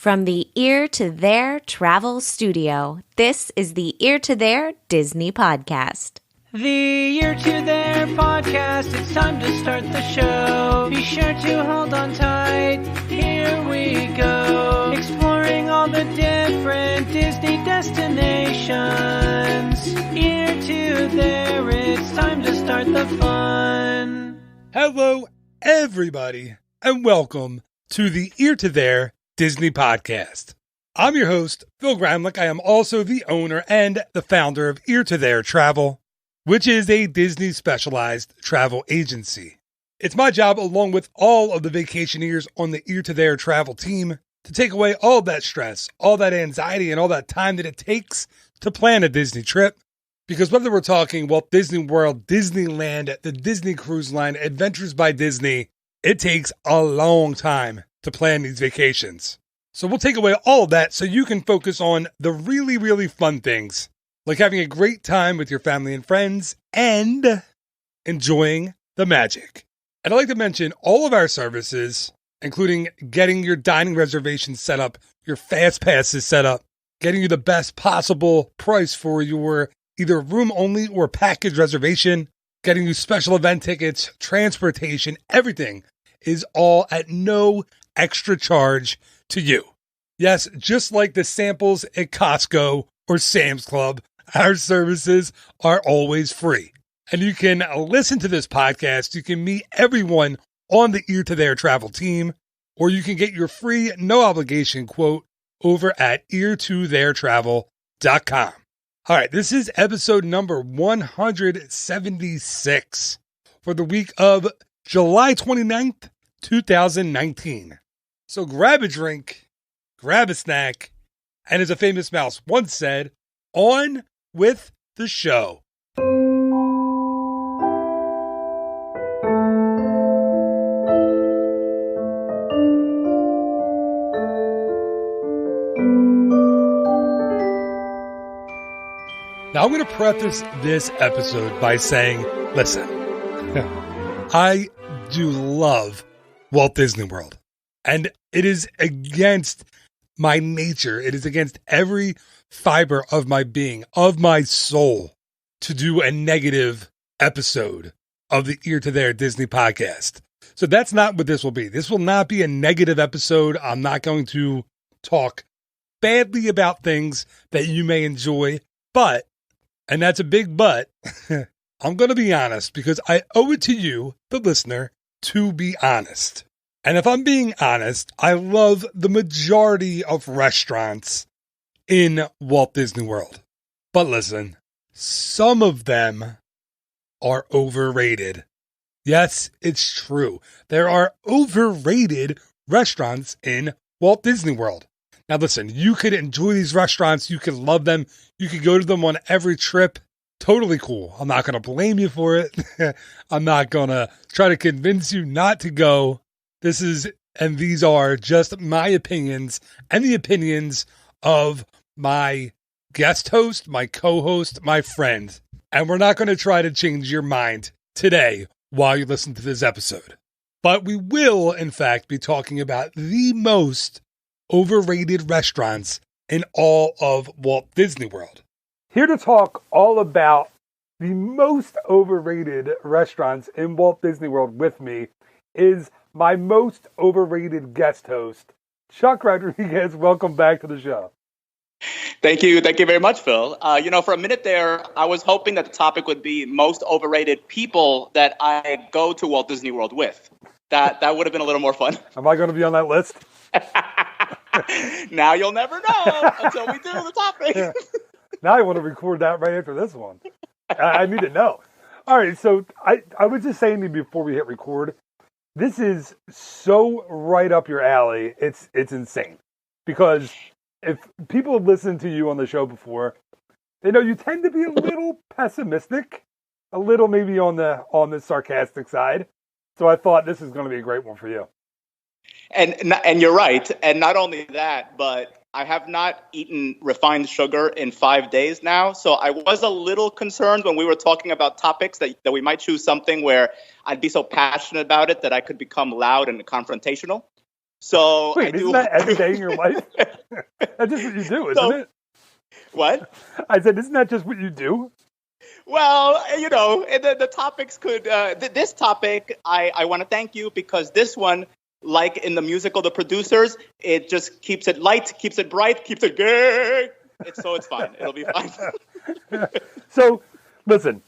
From the Ear to There Travel Studio, this is the Ear to There Disney Podcast. The Ear to There Podcast, it's time to start the show. Be sure to hold on tight, here we go. Exploring all the different Disney destinations. Ear to There, it's time to start the fun. Hello, everybody, and welcome to the Ear to There Disney Podcast. I'm your host, Phil Gramlich. I am also the owner and the founder of Ear to There Travel, which is a Disney specialized travel agency. It's my job, along with all of the vacationers on the Ear to There Travel team, to take away all that stress, all that anxiety, and all that time that it takes to plan a Disney trip. Because whether we're talking Walt Disney World, Disneyland, the Disney Cruise Line, Adventures by Disney, it takes a long time to plan these vacations. So we'll take away all of that so you can focus on the really, really fun things, like having a great time with your family and friends and enjoying the magic. And I'd like to mention all of our services, including getting your dining reservations set up, your fast passes set up, getting you the best possible price for your either room only or package reservation, getting you special event tickets, transportation, everything is all at no extra charge to you. Yes, just like the samples at Costco or Sam's Club, our services are always free. And you can listen to this podcast. You can meet everyone on the Ear to There Travel team, or you can get your free, no obligation quote over at eartotheretravel.com. All right, this is episode number 176 for the week of July 29th, 2019. So grab a drink, grab a snack, and as a famous mouse once said, on with the show. Now, I'm going to preface this episode by saying, listen, I do love Walt Disney World, and it is against my nature. It is against every fiber of my being, of my soul, to do a negative episode of the Ear to There Disney Podcast. So that's not what this will be. This will not be a negative episode. I'm not going to talk badly about things that you may enjoy, but, and that's a big but, I'm going to be honest because I owe it to you, the listener, to be honest. And if I'm being honest, I love the majority of restaurants in Walt Disney World. But listen, some of them are overrated. Yes, it's true. There are overrated restaurants in Walt Disney World. Now listen, you could enjoy these restaurants. You could love them. You could go to them on every trip. Totally cool. I'm not going to blame you for it. I'm not going to try to convince you not to go. These are just my opinions and the opinions of my guest host, my co-host, my friend. And we're not going to try to change your mind today while you listen to this episode. But we will, in fact, be talking about the most overrated restaurants in all of Walt Disney World. Here to talk all about the most overrated restaurants in Walt Disney World with me is my most overrated guest host, Chuck Rodriguez. Welcome back to the show. Thank you. Thank you very much, Phil. For a minute there, I was hoping that the topic would be most overrated people that I go to Walt Disney World with. That would have been a little more fun. Am I going to be on that list? Now you'll never know until we do the topic. Yeah. Now I want to record that right after this one. I need to know. All right, so I was just saying to you before we hit record, this is so right up your alley. It's insane. Because if people have listened to you on the show before, they know you tend to be a little pessimistic, a little maybe on the sarcastic side. So I thought this is going to be a great one for you. And you're right. And not only that, but I have not eaten refined sugar in 5 days now. So I was a little concerned when we were talking about topics that we might choose something where I'd be so passionate about it that I could become loud and confrontational. So Wait, isn't that every day in your life? That's just what you do, isn't it? What? I said, isn't that just what you do? Well, the topics could. This topic, I want to thank you because this one, like in the musical The Producers, it just keeps it light, keeps it bright, keeps it gay. It's fine. It'll be fine. So, listen,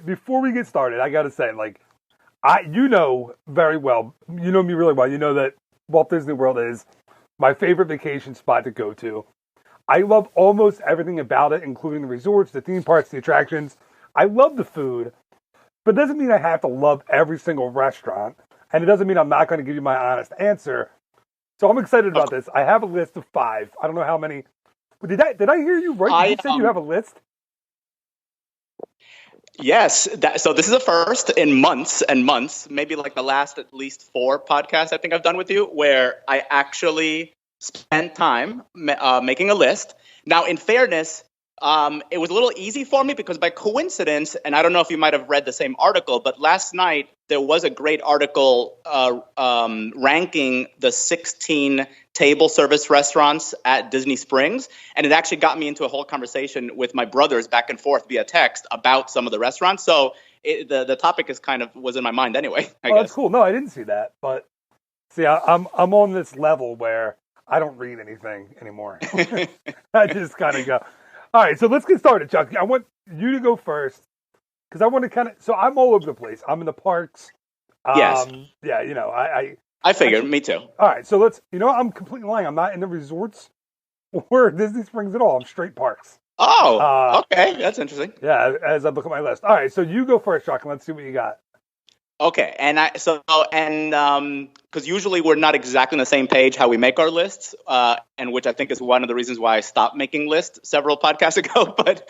before we get started, I got to say, you know very well, you know me really well, you know that Walt Disney World is my favorite vacation spot to go to. I love almost everything about it, including the resorts, the theme parks, the attractions. I love the food, but it doesn't mean I have to love every single restaurant, and it doesn't mean I'm not going to give you my honest answer. So I'm excited about this. I have a list of 5. I don't know how many. Did I hear you right? Did you say you have a list? Yes. So this is a first in months and months, maybe like the last at least 4 podcasts I think I've done with you, where I actually spent time making a list. Now, in fairness, it was a little easy for me because by coincidence, and I don't know if you might have read the same article, but last night there was a great article ranking the 16 table service restaurants at Disney Springs. And it actually got me into a whole conversation with my brothers back and forth via text about some of the restaurants. So the topic was in my mind anyway, I guess. That's cool. No, I didn't see that. But see, I'm on this level where I don't read anything anymore. I just kind of go. All right, so let's get started, Chuck. I want you to go first because I want to so I'm all over the place. I'm in the parks. Yes. Yeah, I figured. Me too. All right, so I'm completely lying. I'm not in the resorts or Disney Springs at all. I'm straight parks. Oh, okay. That's interesting. Yeah, as I look at my list. All right, so you go first, Chuck, and let's see what you got. Okay, because usually we're not exactly on the same page how we make our lists, and which I think is one of the reasons why I stopped making lists several podcasts ago. But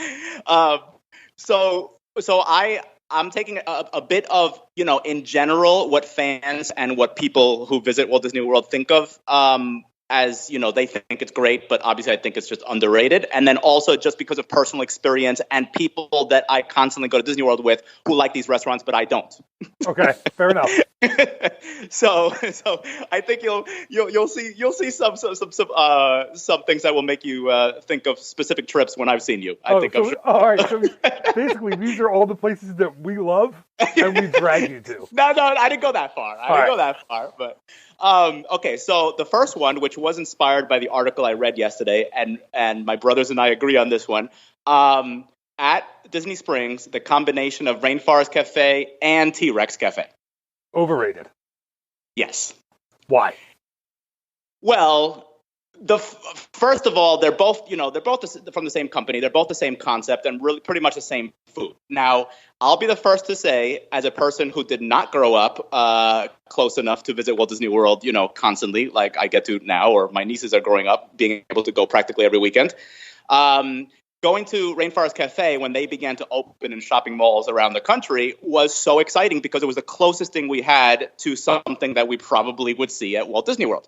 so I'm taking a bit of in general what fans and what people who visit Walt Disney World think of as they think it's great, but obviously I think it's just underrated. And then also just because of personal experience and people that I constantly go to Disney World with who like these restaurants, but I don't. Okay, fair enough. So I think you'll see some things that will make you think of specific trips when I've seen you. All right. So basically, these are all the places that we love and we drag you to. No, I didn't go that far. But okay. So the first one, which was inspired by the article I read yesterday, and my brothers and I agree on this one. At Disney Springs, the combination of Rainforest Cafe and T-Rex Cafe. Overrated. Yes. Why? Well, first of all, they're both from the same company. They're both the same concept and really pretty much the same food. Now, I'll be the first to say, as a person who did not grow up close enough to visit Walt Disney World, constantly, like I get to now, or my nieces are growing up, being able to go practically every weekend. Going to Rainforest Cafe when they began to open in shopping malls around the country was so exciting because it was the closest thing we had to something that we probably would see at Walt Disney World.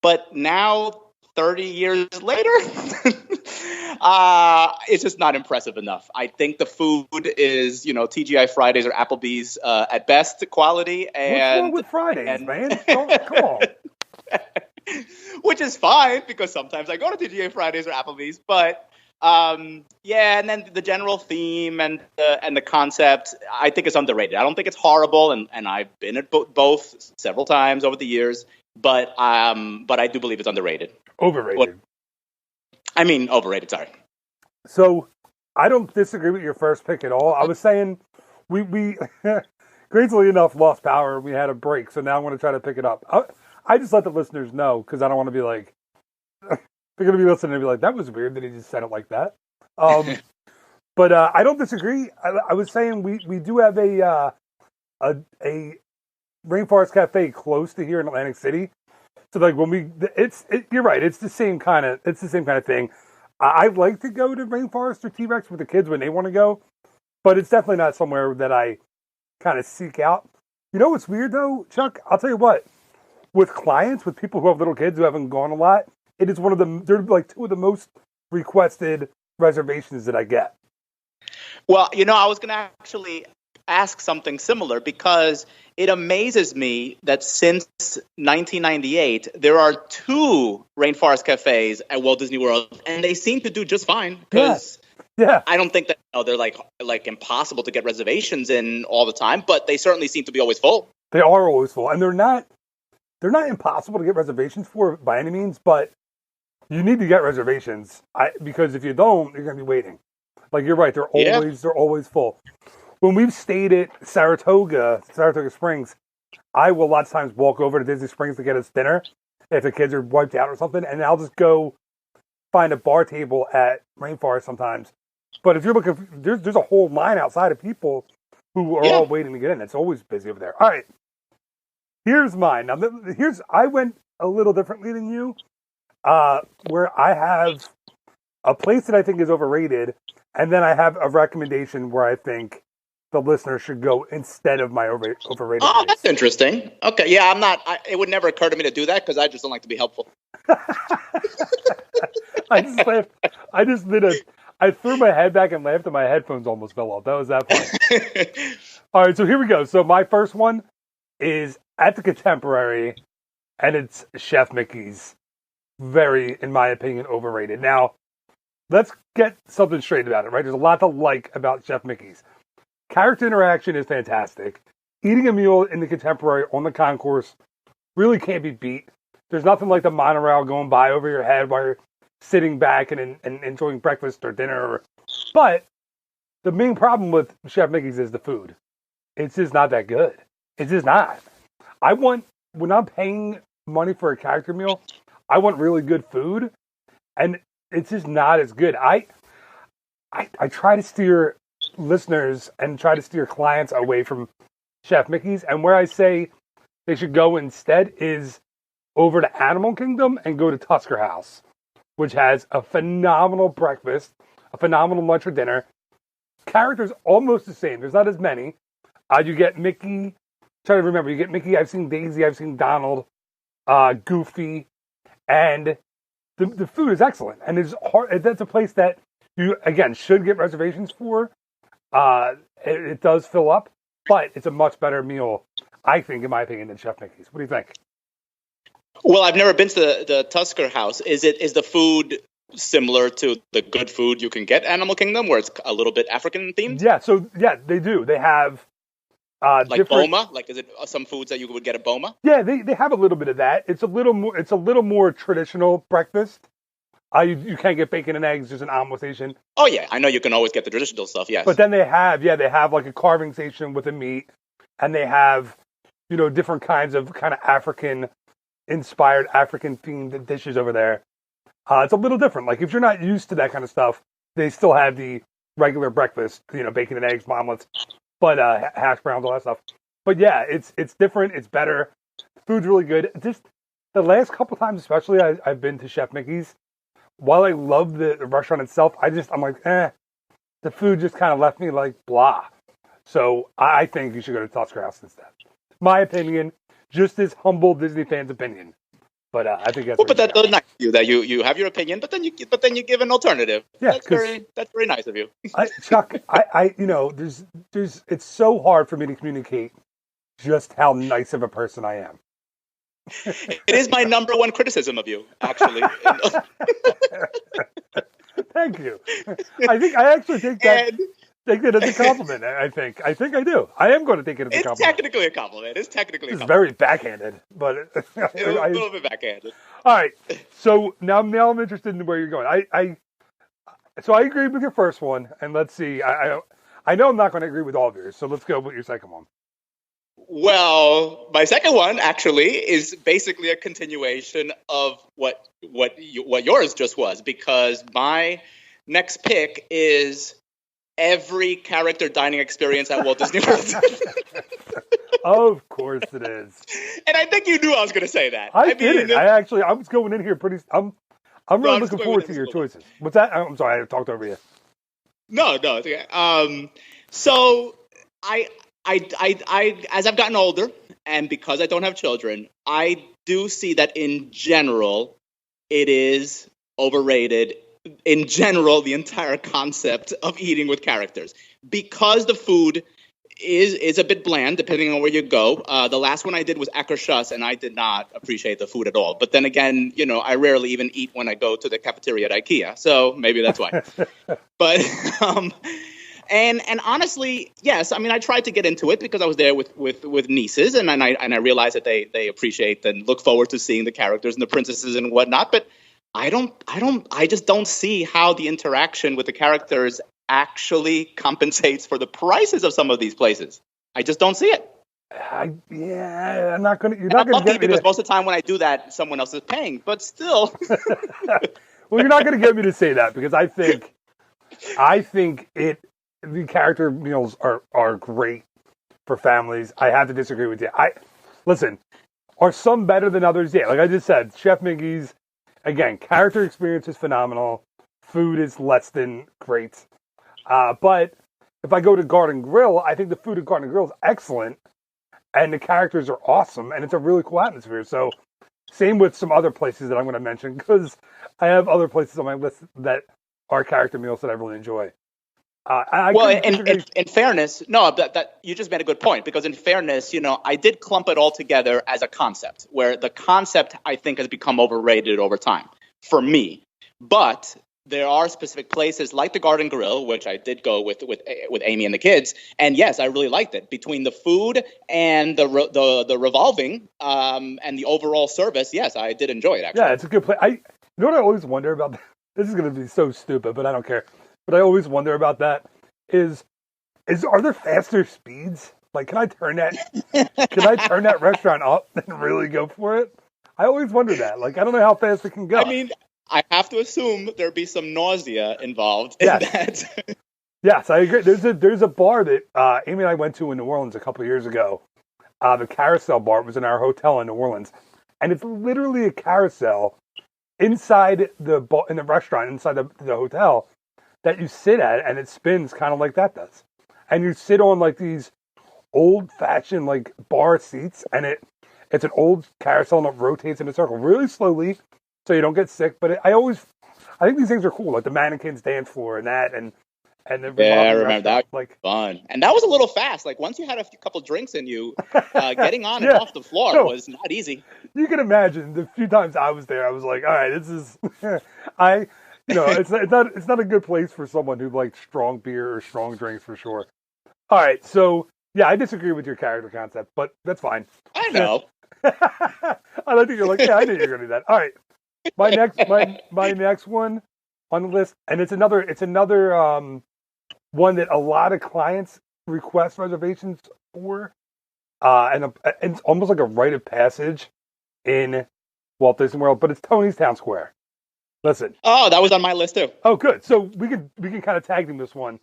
But now, 30 years later, it's just not impressive enough. I think the food is, TGI Fridays or Applebee's at best quality. And, what's wrong with Fridays, man? Come on. Which is fine because sometimes I go to TGI Fridays or Applebee's, but and then the general theme and the concept, I think it's underrated. I don't think it's horrible, and I've been at both several times over the years, but I do believe it's underrated. Overrated. Overrated, sorry. So, I don't disagree with your first pick at all. I was saying we crazily enough lost power. We had a break, so now I'm going to try to pick it up. I just let the listeners know because I don't want to be like, they're going to be listening and be like, that was weird that he just said it like that. But I don't disagree. I was saying we do have a Rainforest Cafe close to here in Atlantic City. So like you're right. It's the same kind of thing. I'd like to go to Rainforest or T-Rex with the kids when they want to go, but it's definitely not somewhere that I kind of seek out. You know what's weird though, Chuck? I'll tell you what. With clients, with people who have little kids who haven't gone a lot, it is they're like 2 of the most requested reservations that I get. Well, I was going to actually ask something similar because it amazes me that since 1998, there are 2 rainforest cafes at Walt Disney World, and they seem to do just fine. Because Yeah. I don't think that they're like impossible to get reservations in all the time, but they certainly seem to be always full. They are always full, and they're not impossible to get reservations for by any means, but you need to get reservations because if you don't, you're going to be waiting. Like you're right, they're always full. When we've stayed at Saratoga Springs, I will lots of times walk over to Disney Springs to get us dinner if the kids are wiped out or something, and I'll just go find a bar table at Rainforest sometimes. But if you're looking, there's a whole line outside of people who are all waiting to get in. It's always busy over there. All right, here's mine. Now, I went a little differently than you, where I have a place that I think is overrated, and then I have a recommendation where I think the listener should go instead of my overrated. Oh, that's interesting. Okay, yeah, I'm not. It would never occur to me to do that because I just don't like to be helpful. I just laughed. I threw my head back and laughed, and my headphones almost fell off. That was that funny. All right, so here we go. So my first one is at the Contemporary, and it's Chef Mickey's. Very, in my opinion, overrated. Now, let's get something straight about it, right? There's a lot to like about Chef Mickey's. Character interaction is fantastic. Eating a meal in the Contemporary on the concourse really can't be beat. There's nothing like the monorail going by over your head while you're sitting back and enjoying breakfast or dinner. But the main problem with Chef Mickey's is the food. It's just not that good. It's just not. When I'm paying money for a character meal, I want really good food, and it's just not as good. I try to steer listeners and try to steer clients away from Chef Mickey's, and where I say they should go instead is over to Animal Kingdom and go to Tusker House, which has a phenomenal breakfast, a phenomenal lunch or dinner. Characters almost the same. There's not as many. You get Mickey. Trying to remember, you get Mickey. I've seen Daisy. I've seen Donald. Goofy, and the food is excellent. And it's hard. That's a place that you again should get reservations for. It does fill up, but it's a much better meal, I think, in my opinion, than Chef Mickey's. What do you think? Well, I've never been to the Tusker House. Is the food similar to the good food you can get at Animal Kingdom, where it's a little bit African themed? Yeah. So they do. They have like different... Boma. Like, is it some foods that you would get at Boma? Yeah, they have a little bit of that. It's a little more traditional breakfast. You can't get bacon and eggs. There's an omelet station. Oh yeah, I know you can always get the traditional stuff. Yes, but then they have like a carving station with a meat, and they have different kinds of kind of African inspired, African themed dishes over there. It's a little different. Like if you're not used to that kind of stuff, they still have the regular breakfast, bacon and eggs, omelets, but hash browns, all that stuff. But yeah, it's different. It's better. Food's really good. Just the last couple times, especially, I've been to Chef Mickey's. While I love the restaurant itself, I'm like, the food just kind of left me like blah. So I think you should go to Tusker House instead. My opinion, just as humble Disney fans' opinion. But I think that's. Well, but that's nice of you that you have your opinion, but then you give an alternative. Yeah, that's very nice of you. Chuck, there's it's so hard for me to communicate just how nice of a person I am. It is my number one criticism of you, actually. Thank you. I actually take that as a compliment. I think I do. I am going to take it as a compliment. It's technically a compllement. It's very backhanded, but it's a little bit backhanded. All right. So now I'm interested in where you're going. I agree with your first one, and let's see. I know I'm not going to agree with all of yours, so let's go with your second one. Well, my second one actually is basically a continuation of what yours just was, because my next pick is every character dining experience at Walt Disney World. Of course it is. And I think you knew I was going to say that. I did. I was going in here pretty. I'm really looking forward to your choices. What's that? I'm sorry, I talked over you. No, it's okay. So I as I've gotten older, and because I don't have children, I do see that in general, it is overrated. In general, the entire concept of eating with characters, because the food is a bit bland depending on where you go. The last one I did was Akershus, and I did not appreciate the food at all. But then again, I rarely even eat when I go to the cafeteria at IKEA, so maybe that's why. But and honestly, yes, I mean, I tried to get into it because I was there with nieces, and I realized that they appreciate and look forward to seeing the characters and the princesses and whatnot. But I just don't see how the interaction with the characters actually compensates for the prices of some of these places. I just don't see it. I'm not going to. You're not going to get me because most of the time when I do that, someone else is paying. But still, well, you're not going to get me to say that because I think the character meals are great for families. I have to disagree with you. Listen. Are some better than others? Yeah, like I just said, Chef Mickey's. Again, character experience is phenomenal. Food is less than great. But if I go to Garden Grill, I think the food at Garden Grill is excellent. And the characters are awesome. And it's a really cool atmosphere. So same with some other places that I'm going to mention. Because I have other places on my list that are character meals that I really enjoy. In fairness, no, that you just made a good point. Because in fairness, I did clump it all together as a concept. Where the concept, I think, has become overrated over time. For me. But there are specific places like the Garden Grill, which I did go with Amy and the kids, and yes, I really liked it. Between the food and the revolving and the overall service, yes, I did enjoy it. Actually, yeah, it's a good place. You know what I always wonder about? This is going to be so stupid, but I don't care. But I always wonder about that are there faster speeds? Like, can I turn that restaurant up and really go for it? I always wonder that. Like, I don't know how fast it can go. I mean, I have to assume there'd be some nausea involved in that. Yes, I agree. There's a bar that Amy and I went to in New Orleans a couple of years ago. The Carousel Bar was in our hotel in New Orleans, and it's literally a carousel inside in the restaurant inside the hotel that you sit at, and it spins kind of like that does. And you sit on like these old-fashioned like bar seats, and it's an old carousel and it rotates in a circle really slowly. So you don't get sick, but I think these things are cool, like the mannequins dance floor and that, and the I remember that. Like fun, and that was a little fast. Like once you had a couple drinks in you, getting on and off the floor was not easy. You can imagine the few times I was there, I was like, all right, this is, it's not a good place for someone who likes strong beer or strong drinks for sure. All right, so yeah, I disagree with your character concept, but that's fine. I know. I like that you're like, yeah, I knew you were gonna do that. All right. My next one on the list, and it's another one that a lot of clients request reservations for, and it's almost like a rite of passage in Walt Disney World, but it's Tony's Town Square. Listen. Oh, that was on my list too. Oh, good. So we can kind of tag team this one.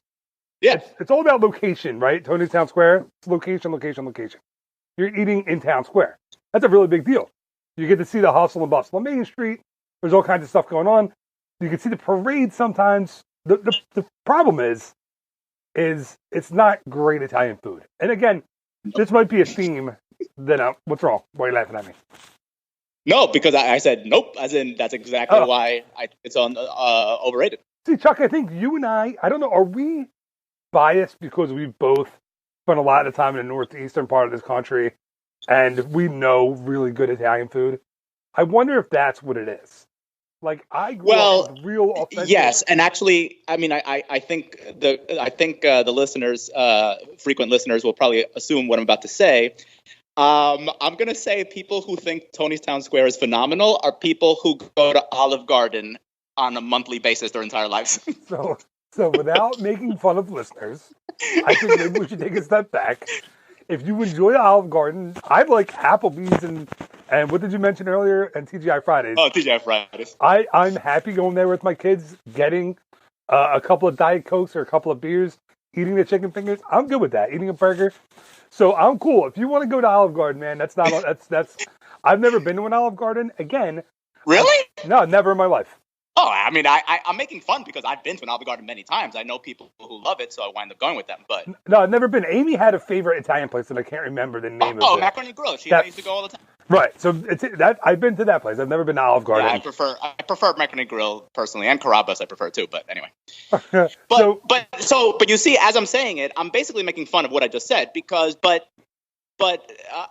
Yeah. It's all about location, right? Tony's Town Square. It's location. You're eating in Town Square. That's a really big deal. You get to see the hustle and bustle on Main Street. There's all kinds of stuff going on. You can see the parade sometimes. The problem is it's not great Italian food. And again, this might be a theme. What's wrong? Why are you laughing at me? No, because I said nope. As in, that's exactly why it's on overrated. See, Chuck, I think you and I don't know, are we biased because we both spent a lot of time in the northeastern part of this country and we know really good Italian food? I wonder if that's what it is. Like I grew up with real authentic. Yes, and actually, I mean, I think the listeners, frequent listeners, will probably assume what I'm about to say. I'm going to say people who think Tony's Town Square is phenomenal are people who go to Olive Garden on a monthly basis their entire lives. So without making fun of listeners, I think maybe we should take a step back. If you enjoy Olive Garden, I like Applebee's and what did you mention earlier? And TGI Fridays. Oh, TGI Fridays. I'm happy going there with my kids, getting a couple of Diet Cokes or a couple of beers, eating the chicken fingers. I'm good with that. Eating a burger. So I'm cool. If you want to go to Olive Garden, man, that's I've never been to an Olive Garden. Again. Really? No, never in my life. Oh, I mean, I'm making fun because I've been to an Olive Garden many times. I know people who love it, so I wind up going with them. But no, I've never been. Amy had a favorite Italian place that I can't remember the name of. Oh, Macaroni Grill. She used to go all the time. Right. So it's that I've been to that place. I've never been to Olive Garden. Yeah, I prefer American Grill personally, and Carrabba's I prefer too. But anyway, So but you see, as I'm saying it, I'm basically making fun of what I just said because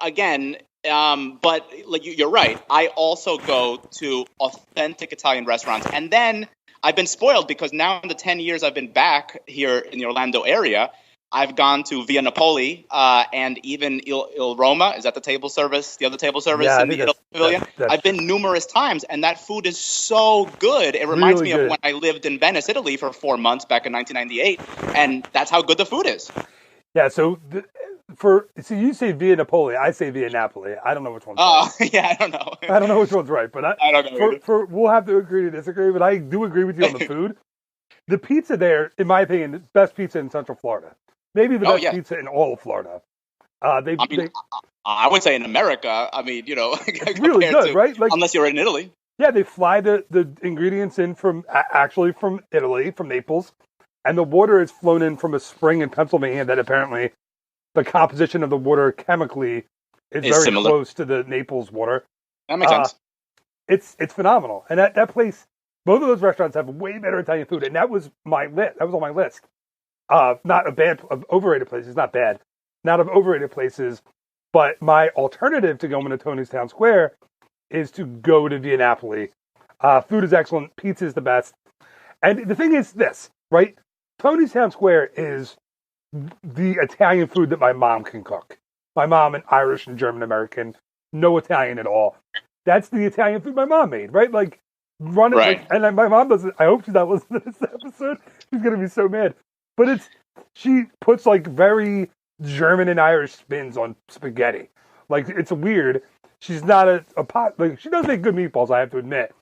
again, but like you're right. I also go to authentic Italian restaurants, and then I've been spoiled because now in the 10 years I've been back here in the Orlando area, I've gone to Via Napoli and even Il Roma. Is that the table service? The other table service Yeah, I in the think Italy Pavilion? that's I've been numerous times, and that food is so good. It reminds really me good. of when I lived in Venice, Italy for 4 months back in 1998, and that's how good the food is. Yeah. So you say Via Napoli, I say Via Napoli. I don't know which one's Oh, right. yeah, I don't know. I don't know which one's right, but I don't know either. we'll have to agree to disagree. But I do agree with you on the food. The pizza there, in my opinion, the best pizza in Central Florida. Maybe the best pizza in all of Florida. I would say in America. I mean, really good, right? Like, unless you're in Italy. Yeah, they fly the ingredients in from actually from Italy, from Naples, and the water is flown in from a spring in Pennsylvania that apparently the composition of the water chemically is very similar. Close to the Naples water. That makes sense. It's phenomenal, and that place, both of those restaurants have way better Italian food, and that was my list. That was on my list. Not a bad of overrated places, not bad, not of overrated places, but my alternative to going to Tony's Town Square is to go to Via Napoli. Food is excellent, pizza is the best, and the thing is this, right? Tony's Town Square is the Italian food that my mom can cook. My mom, an Irish and German American, no Italian at all. That's the Italian food my mom made, right? Like, run it. Right. Like, and my mom doesn't. I hope she's not listening to this episode. She's gonna be so mad. But she puts like very German and Irish spins on spaghetti. Like, it's weird. She's not a pot. Like, she does make good meatballs, I have to admit.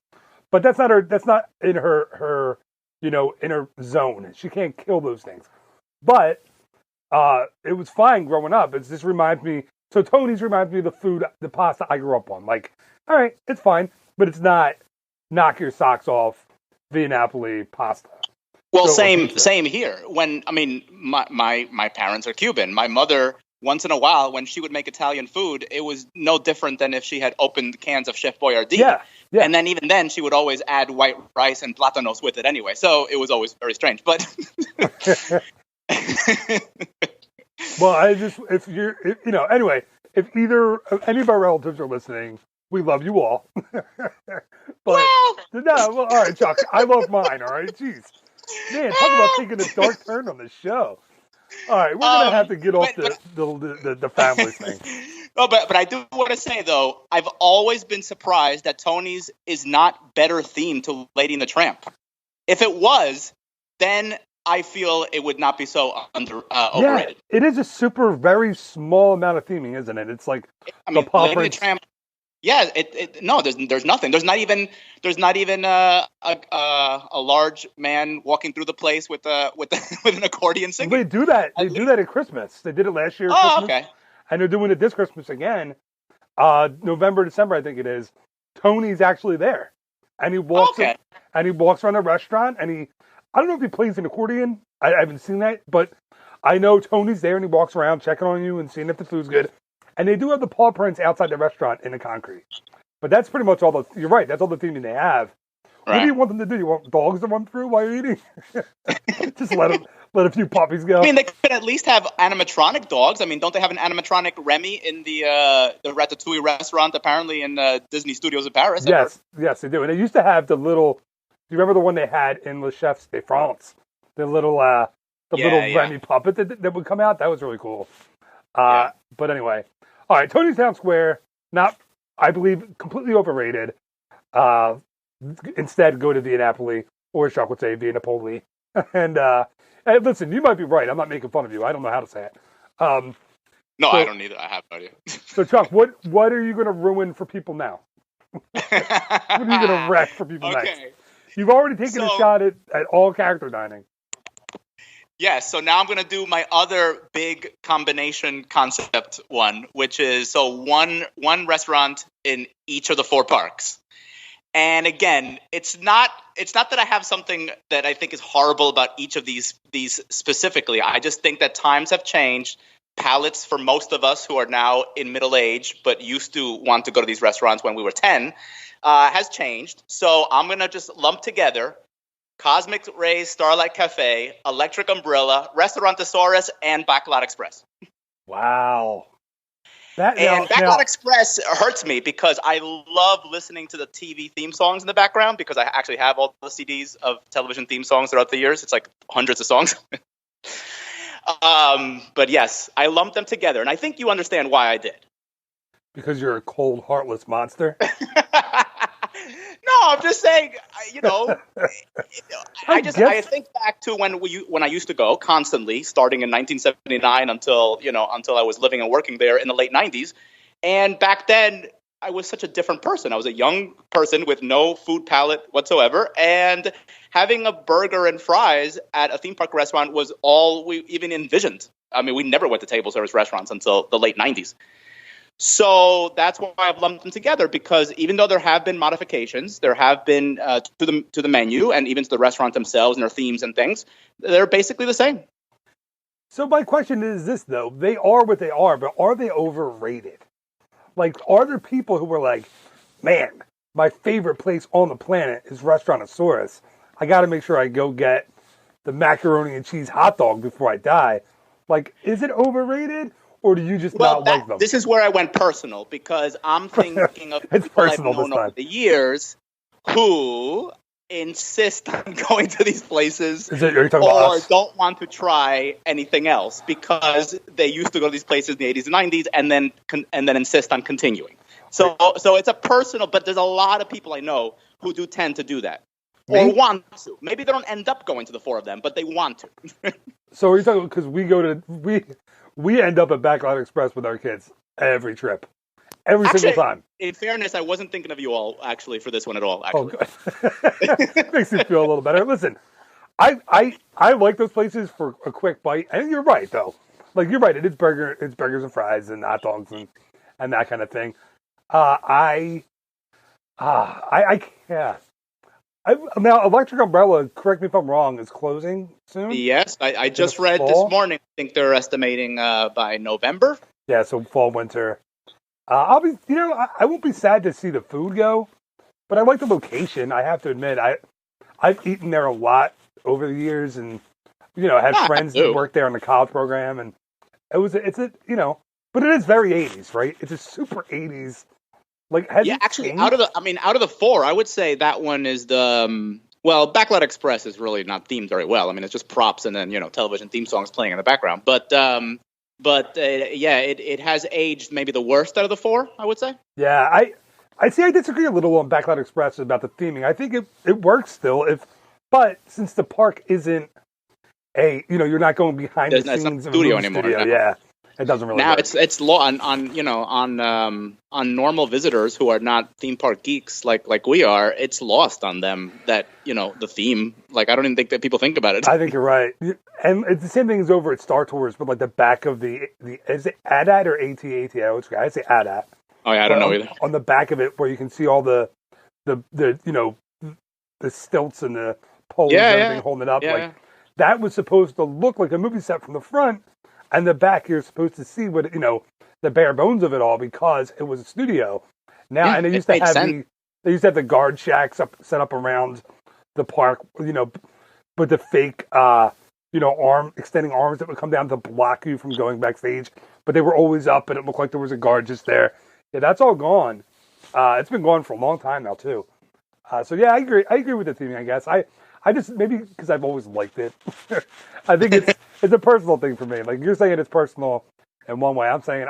But that's not in her in her zone. She can't kill those things. But it was fine growing up. It just reminds me. So Tony's reminds me of the pasta I grew up on. Like, all right, it's fine, but it's not knock your socks off Via Napoli pasta. Well, same here. When my parents are Cuban. My mother, once in a while, when she would make Italian food, it was no different than if she had opened cans of Chef Boyardee. Yeah. And then even then, she would always add white rice and platanos with it anyway. So it was always very strange. But well, anyway, if any of our relatives are listening, we love you all. But all right, Chuck, I love mine. All right, jeez, man, talk about taking a dark turn on the show. All right, we're gonna have to get off the family thing. Oh, but I do want to say though, I've always been surprised that Tony's is not better themed to Lady and the Tramp. If it was, then I feel it would not be so overrated. Yeah, it is a very small amount of theming, isn't it? It's like the Paw Lady and the Prince. Tramp. Yeah, no, there's nothing. There's not even a large man walking through the place with an accordion singing. They do that. They do that at Christmas. They did it last year. Oh, Christmas, okay. And they're doing it this Christmas again. November, December, I think it is. Tony's actually there, and he walks around a restaurant, and I don't know if he plays an accordion. I haven't seen that, but I know Tony's there, and he walks around checking on you and seeing if the food's good. And they do have the paw prints outside the restaurant in the concrete. But that's pretty much all you're right, that's all the theming they have. Right. What do you want them to do? You want dogs to run through while you're eating? Just let a few puppies go. I mean, they could at least have animatronic dogs. I mean, don't they have an animatronic Remy in the Ratatouille restaurant, apparently, in Disney Studios in Paris? Yes, they do. And they used to have the little, do you remember the one they had in Le Chefs de France? The little Remy puppet that would come out? That was really cool. But anyway. All right, Tony's Town Square, I believe, completely overrated. Instead, go to Via Napoli, or Chuck would say Via Napoli. And listen, you might be right. I'm not making fun of you. I don't know how to say it. I don't either. I have no idea. So, Chuck, what are you going to ruin for people now? What are you going to wreck for people next? You've already taken a shot at all character dining. Yes, so now I'm going to do my other big combination concept one, which is one restaurant in each of the 4 parks. And again, it's not that I have something that I think is horrible about each of these specifically. I just think that times have changed. palates for most of us who are now in middle age but used to want to go to these restaurants when we were 10 has changed. So I'm going to just lump together Cosmic Rays, Starlight Cafe, Electric Umbrella, Restaurantosaurus, and Backlot Express. Wow. Backlot Express hurts me because I love listening to the TV theme songs in the background because I actually have all the CDs of television theme songs throughout the years. It's like hundreds of songs. But yes, I lumped them together, and I think you understand why I did. Because you're a cold, heartless monster? No, I'm just saying, I think back to when I used to go constantly, starting in 1979 until I was living and working there in the late 90s. And back then, I was such a different person. I was a young person with no food palate whatsoever. And having a burger and fries at a theme park restaurant was all we even envisioned. I mean, we never went to table service restaurants until the late 90s. So that's why I've lumped them together, because even though there have been modifications, there have been to the menu and even to the restaurant themselves and their themes and things, they're basically the same. So my question is this, though. They are what they are, but are they overrated? Like, are there people who were like, man, my favorite place on the planet is Restaurantosaurus. I got to make sure I go get the macaroni and cheese hot dog before I die. Like, is it overrated? Or do you just not like them? This is where I went personal, because I'm thinking of people I've known over the years who insist on going to these places or don't want to try anything else because they used to go to these places in the 80s and 90s and then insist on continuing. So it's a personal, but there's a lot of people I know who do tend to do that. Or want to. Maybe they don't end up going to the four of them, but they want to. So are you talking, because we end up at Backlot Express with our kids every trip. Single time. In fairness, I wasn't thinking of you all, actually, for this one at all, actually. Oh, good. Makes me feel a little better. Listen, I like those places for a quick bite. And you're right, though. Like, you're right. It's burgers and fries and hot dogs and that kind of thing. Now, Electric Umbrella, correct me if I'm wrong, is closing soon? Yes, I just read this morning. I think they're estimating by November. Yeah, so fall, winter. I won't be sad to see the food go, but I like the location. I have to admit, I've eaten there a lot over the years, and had friends that worked there in the college program, and but it is very 80s, right? It's a super 80s. Like, actually, out of the four, I would say that one is the Backlot Express is really not themed very well. I mean, it's just props and then television theme songs playing in the background. But it has aged maybe the worst out of the four, I would say. Yeah, I disagree a little on Backlot Express about the theming. I think it works still, but since the park isn't you're not going behind the scenes of a studio anymore. Yeah. It doesn't really work. It's law on normal visitors who are not theme park geeks like we are. It's lost on them that the theme. Like, I don't even think that people think about it. I think you're right, and it's the same thing as over at Star Tours, but like the back of the is it AT-AT or AT-AT? I say AT-AT. Oh yeah, I don't know either. On the back of it, where you can see all the stilts and the poles and everything holding it up. That was supposed to look like a movie set from the front. And the back, you're supposed to see what the bare bones of it all, because it was a studio. Now, and they used to have the guard shacks set up around the park, but the fake, extending arms that would come down to block you from going backstage. But they were always up, and it looked like there was a guard just there. Yeah, that's all gone. It's been gone for a long time now too. So yeah, I agree. I agree with the theming. I guess I just, maybe because I've always liked it. I think it's a personal thing for me. Like, you're saying it's personal in one way. I'm saying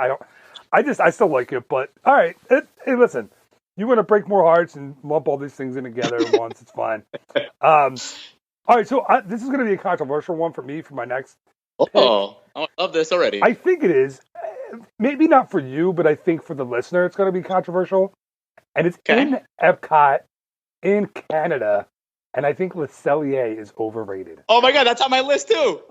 I still like it, but all right. Hey, listen, you want to break more hearts and lump all these things in together at once, it's fine. All right, so this is going to be a controversial one for me for my next pick. I love this already. I think it is. Maybe not for you, but I think for the listener it's going to be controversial. And it's in Epcot in Canada. And I think Le Cellier is overrated. Oh my God, that's on my list too.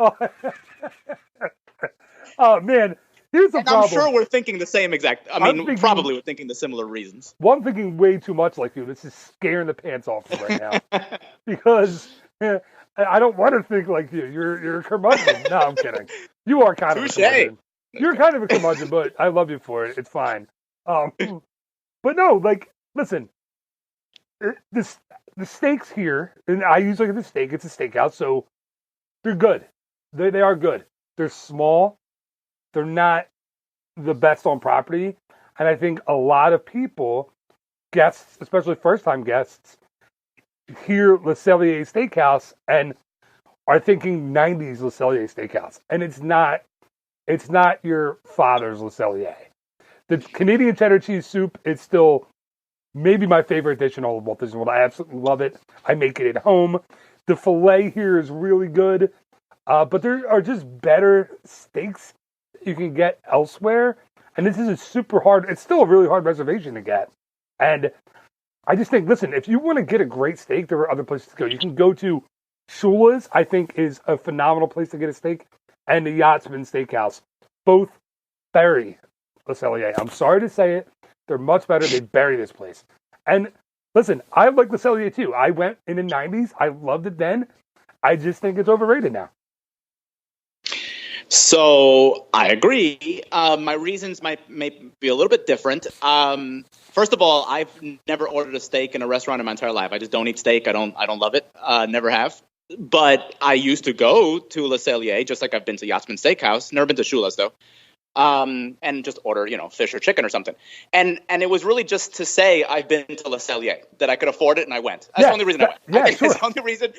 Oh man, here's the problem. I'm sure we're thinking the same exact. Probably we're thinking the similar reasons. Well, I'm thinking way too much like you. This is scaring the pants off me right now because I don't want to think like you. You're a curmudgeon. No, I'm kidding. You are kind of a curmudgeon. You're kind of a curmudgeon, but I love you for it. It's fine. But no, like, listen, the steaks here, and I usually get the steak. It's a steakhouse, so they're good. They are good. They're small. They're not the best on property, and I think a lot of people, guests, especially first-time guests, hear Le Cellier Steakhouse and are thinking 90s Le Cellier Steakhouse, and it's not. It's not your father's Le Cellier. The Canadian cheddar cheese soup is still maybe my favorite dish in all of Walt Disney World. I absolutely love it. I make it at home. The filet here is really good, but there are just better steaks you can get elsewhere. And this is a super hard. It's still a really hard reservation to get. And I just think, listen, if you want to get a great steak, there are other places to go. You can go to Shula's, I think, is a phenomenal place to get a steak, and the Yachtsman Steakhouse. Both bury Le Cellier. I'm sorry to say it. They're much better. They bury this place. And listen, I like Le Cellier too. I went in the 90s. I loved it then. I just think it's overrated now. So I agree. My reasons may be a little bit different. First of all, I've never ordered a steak in a restaurant in my entire life. I just don't eat steak. I don't love it. Never have. But I used to go to Le Cellier, just like I've been to Yachtsman Steakhouse. Never been to Shula's though. And just order, fish or chicken or something. And it was really just to say I've been to Le Cellier, that I could afford it, and I went. That's the only reason I went. Yeah, sure. That's the only reason.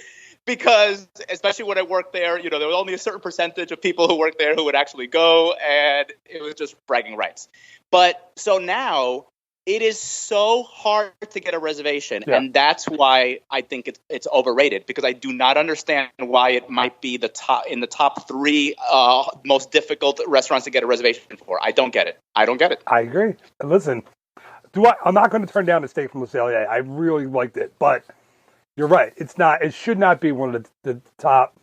Because especially when I worked there, there was only a certain percentage of people who worked there who would actually go, and it was just bragging rights. But so now it is so hard to get a reservation, and that's why I think it's overrated, because I do not understand why it might be in the top three most difficult restaurants to get a reservation for. I don't get it. I agree. Listen, I'm not going to turn down the steak from Le Cellier. I really liked it, but you're right. It's not. It should not be one of the top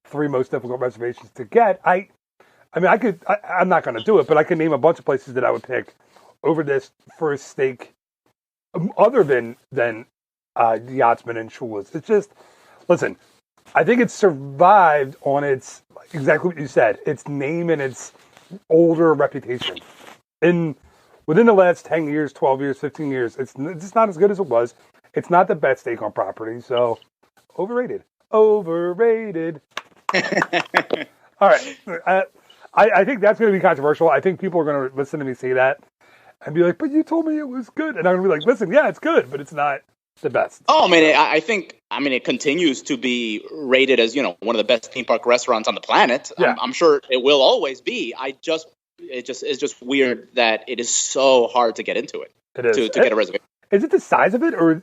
three most difficult reservations to get. I mean, I'm not going to do it, but I can name a bunch of places that I would pick over this for a steak, other than Yachtsman and Shula's. It's just, listen, I think it's survived on its, exactly what you said, its name and its older reputation. Within the last 10 years, 12 years, 15 years, it's just not as good as it was. It's not the best steak on property, so overrated. Overrated. All right. I think that's going to be controversial. I think people are going to listen to me say that and be like, but you told me it was good. And I'm going to be like, listen, yeah, it's good, but it's not the best. Oh, man, I think it continues to be rated as, one of the best theme park restaurants on the planet. Yeah. I'm sure it will always be. It's just weird that it is so hard to get into it. It is. To get a reservation. Is it the size of it? Or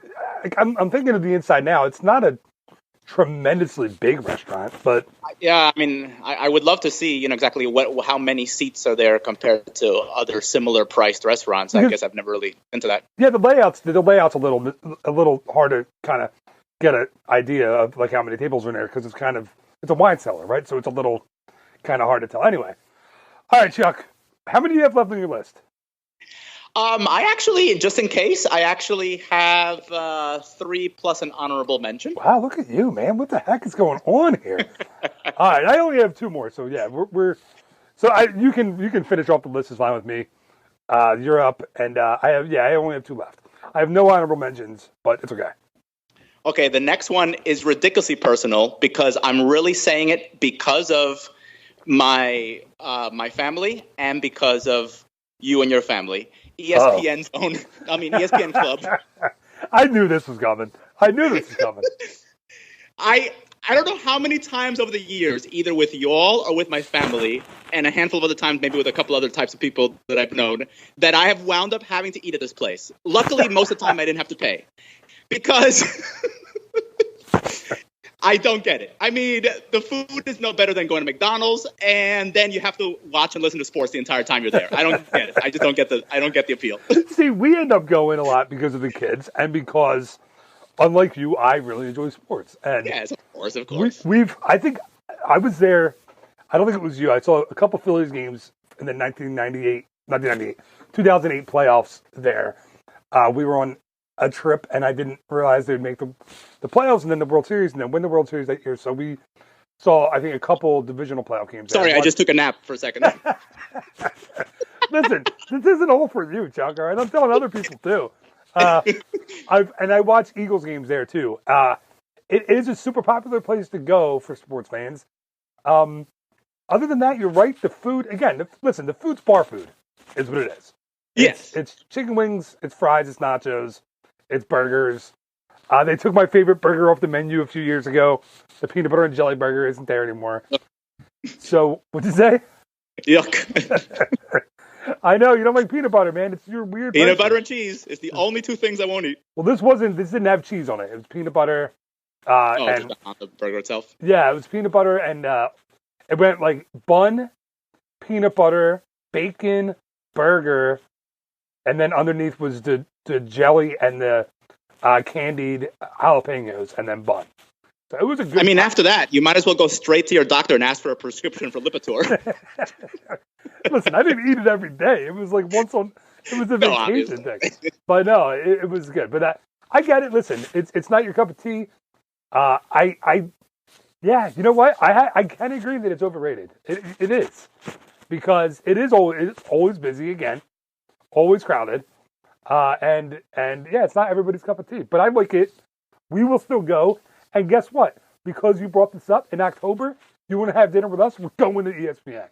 I'm thinking of the inside now. It's not a tremendously big restaurant, but yeah, I would love to see exactly how many seats are there compared to other similar priced restaurants. I guess I've never really been to that. Yeah, the layout's a little hard to kind of get an idea of like how many tables are in there, because it's a wine cellar, right? So it's a little kind of hard to tell. Anyway, all right, Chuck, how many do you have left on your list? I actually, just in case, I actually have 3 plus an honorable mention. Wow, look at you, man! What the heck is going on here? All right, I only have 2 more, so yeah, you can finish off the list. Is fine with me. You're up, and I only have 2 left. I have no honorable mentions, but it's okay. Okay, the next one is ridiculously personal, because I'm really saying it because of my family and because of you and your family. ESPN's ESPN Club. I knew this was coming. I don't know how many times over the years, either with y'all or with my family, and a handful of other times, maybe with a couple other types of people that I've known, that I have wound up having to eat at this place. Luckily, most of the time I didn't have to pay, because I don't get it. The food is no better than going to McDonald's, and then you have to watch and listen to sports the entire time you're there. I don't get it. I just don't get the appeal. See, we end up going a lot because of the kids, and because, unlike you, I really enjoy sports. And yes, of course. I think I was there. I don't think it was you. I saw a couple Phillies games in the 2008 playoffs there. We were on a trip, and I didn't realize they'd make the playoffs and then the World Series and then win the World Series that year. So we saw, I think, a couple divisional playoff games. Sorry, I just took a nap for a second. Listen, this isn't all for you, Chuck. All right, I'm telling other people too. I watch Eagles games there too. It is a super popular place to go for sports fans. Other than that, you're right. The food, again, listen, the food's bar food is what it is. Yes. It's chicken wings, it's fries, it's nachos, it's burgers. They took my favorite burger off the menu a few years ago. The peanut butter and jelly burger isn't there anymore. So, what'd you say? Yuck. I know, you don't like peanut butter, man. It's your weird Peanut person. butter and cheese is the only two things I won't eat. Well, this didn't have cheese on it. It was peanut butter. And just on the burger itself? Yeah, it was peanut butter and it went like bun, peanut butter, bacon, burger, and then underneath was the jelly and the candied jalapenos, and then bun. So it was a good. I mean, after that, you might as well go straight to your doctor and ask for a prescription for Lipitor. Listen, I didn't eat it every day. It was like once on. It was a vacation thing. But no, it was good. But I get it. Listen, it's not your cup of tea. Yeah, you know what? I can agree that it's overrated. It is, because it's always busy again, always crowded, and yeah, it's not everybody's cup of tea. But I like it. We will still go. And guess what? Because you brought this up in October, you want to have dinner with us? We're going to ESPN.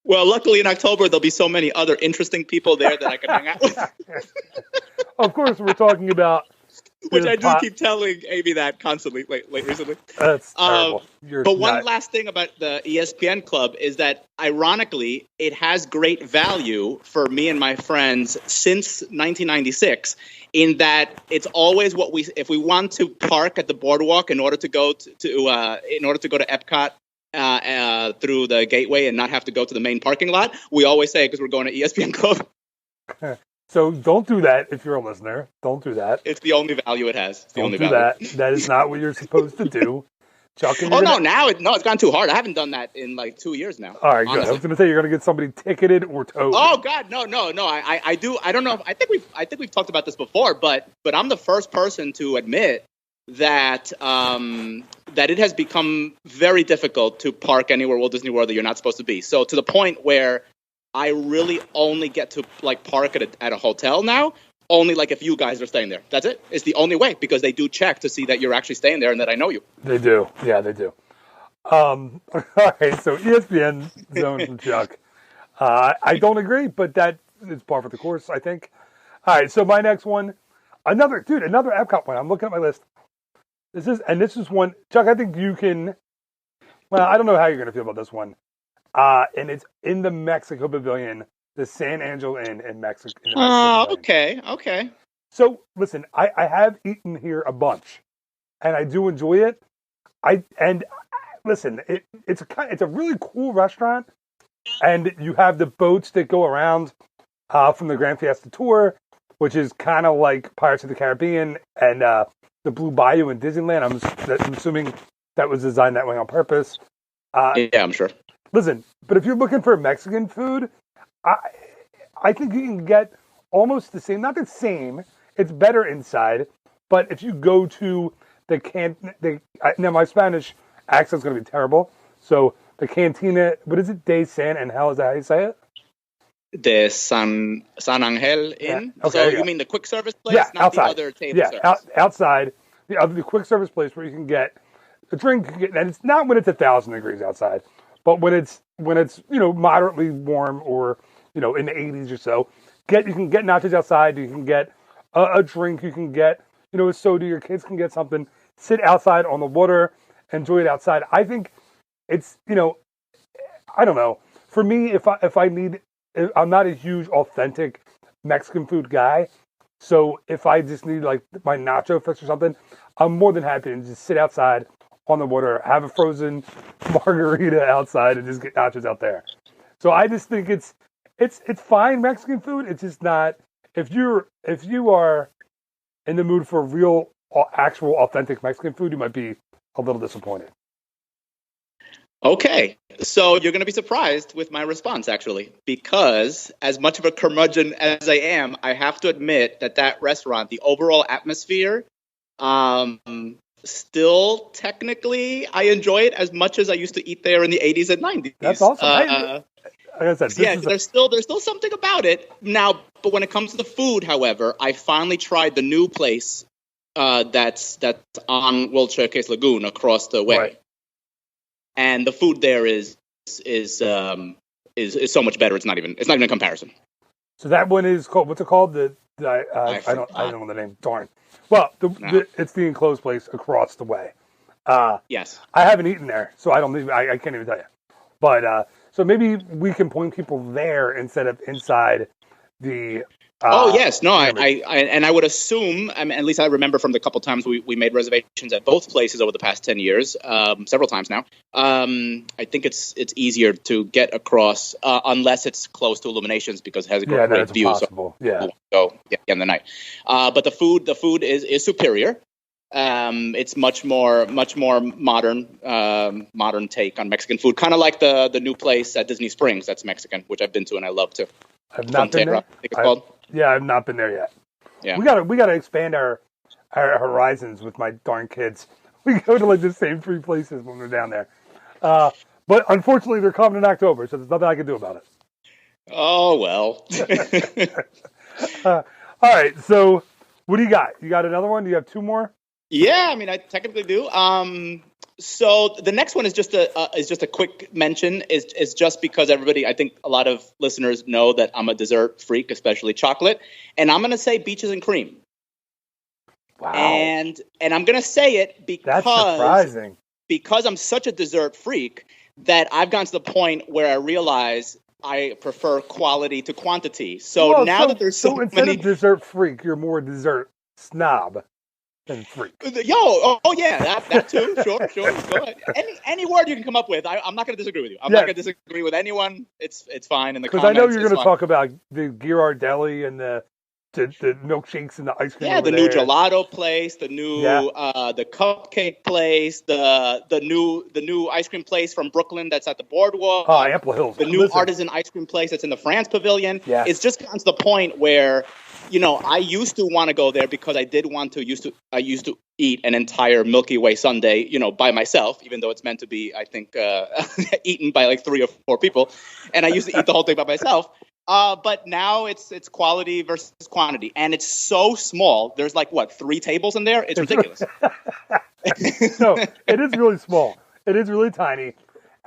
Well, luckily in October, there'll be so many other interesting people there that I can hang out with. Of course, we're talking about... Which I do keep telling Amy that constantly recently. That's terrible. But one last thing about the ESPN Club is that, ironically, it has great value for me and my friends since 1996, in that it's always if we want to park at the boardwalk in order to go to Epcot through the gateway and not have to go to the main parking lot, we always say, because we're going to ESPN Club. So don't do that if you're a listener. Don't do that. It's the only value it has. It's the only value. That. That is not what you're supposed to do. Chuck, it's gone too hard. I haven't done that in like 2 years now. All right, honestly. Good. I was going to say you're going to get somebody ticketed or towed. Oh God, no. I do. I don't know. I think we've talked about this before, but I'm the first person to admit that that it has become very difficult to park anywhere Walt Disney World that you're not supposed to be. So to the point where I really only get to like park at a hotel now, only like if you guys are staying there. That's it. It's the only way, because they do check to see that you're actually staying there and that I know you. They do. Yeah, they do. All right, so ESPN zone from Chuck. I don't agree, but that is par for the course, I think. All right, so my next one, another Epcot one. I'm looking at my list. This is one, Chuck, I think you can, well, I don't know how you're going to feel about this one. And it's in the Mexico Pavilion, the San Angel Inn in Mexico. Okay. So, listen, I have eaten here a bunch, and I do enjoy it. Listen, it's a really cool restaurant, and you have the boats that go around from the Grand Fiesta Tour, which is kind of like Pirates of the Caribbean and the Blue Bayou in Disneyland. I'm assuming that was designed that way on purpose. Yeah, I'm sure. Listen, but if you're looking for Mexican food, I think you can get almost the same. Not the same. It's better inside. But if you go to now my Spanish accent's going to be terrible. So the Cantina, what is it? De San Angel, is that how you say it? De San Angel Inn? Yeah. Okay, so you mean the quick service place, not outside. The other table service? Outside. The quick service place where you can get a drink. And it's not when it's 1,000 degrees outside. But when it's moderately warm or in the 80s or so, you can get nachos outside. You can get a drink. You can get a soda. Your kids can get something. Sit outside on the water, enjoy it outside. I think it's I don't know. For me, if I'm not a huge authentic Mexican food guy, so if I just need like my nacho fix or something, I'm more than happy to just sit outside on the water, have a frozen margarita outside, and just get nachos out there. So I just think it's fine Mexican food. It's just not, if you are in the mood for real, actual, authentic Mexican food, you might be a little disappointed. Okay, so you're going to be surprised with my response, actually, because as much of a curmudgeon as I am, I have to admit that restaurant, the overall atmosphere, still technically I enjoy it as much as I used to eat there in the 80s and 90s. That's awesome. Like I said, there's still something about it now. But when it comes to the food, however, I finally tried the new place that's on Wilshire Case Lagoon across the way, right. And the food there is so much better. It's not even a comparison. So that one is called, what's it called? I don't know the name. Darn. Well, it's the enclosed place across the way. Yes. I haven't eaten there, so I can't even tell you. But so maybe we can point people there instead of inside the. Yes, no, I would assume. I mean, at least I remember from the couple times we made reservations at both places over the past 10 years, several times now. I think it's easier to get across unless it's close to Illuminations because it has a great view. Impossible. So in the night. But the food is superior. It's much more modern take on Mexican food, kind of like the new place at Disney Springs that's Mexican, which I've been to and I love too. I've not been there. I think it's called. Yeah, I've not been there yet. Yeah, we gotta expand our horizons with my darn kids. We go to like the same 3 places when we're down there. But unfortunately, they're coming in October, so there's nothing I can do about it. Oh well. All right, so what do you got? You got another one? Do you have 2 more? Yeah, I mean, I technically do. So the next one is just a quick mention. Is just because everybody, I think a lot of listeners know that I'm a dessert freak, especially chocolate, and I'm gonna say Beaches and Cream. Wow. And I'm gonna say it because that's surprising. Because I'm such a dessert freak that I've gotten to the point where I realize I prefer quality to quantity. So that there's so instead many of dessert freak, you're more dessert snob. And freak. Yeah, that too. Sure. Go ahead. Any word you can come up with, I'm not going to disagree with you. I'm not going to disagree with anyone. It's fine in the comments. Because I know you're going to talk about the Girard Deli and the milkshakes and the ice cream. Yeah, the new gelato place, the new the cupcake place, the new ice cream place from Brooklyn that's at the boardwalk. Oh, Ample Hills. The new artisan ice cream place that's in the France Pavilion. Yeah. It's just gotten to the point where, I used to want to go there because I used to eat an entire Milky Way sundae, by myself, even though it's meant to be, I think, eaten by like 3 or 4 people. And I used to eat the whole thing by myself. But now it's quality versus quantity. And it's so small. There's like, 3 tables in there? It's ridiculous. No, it is really small. It is really tiny.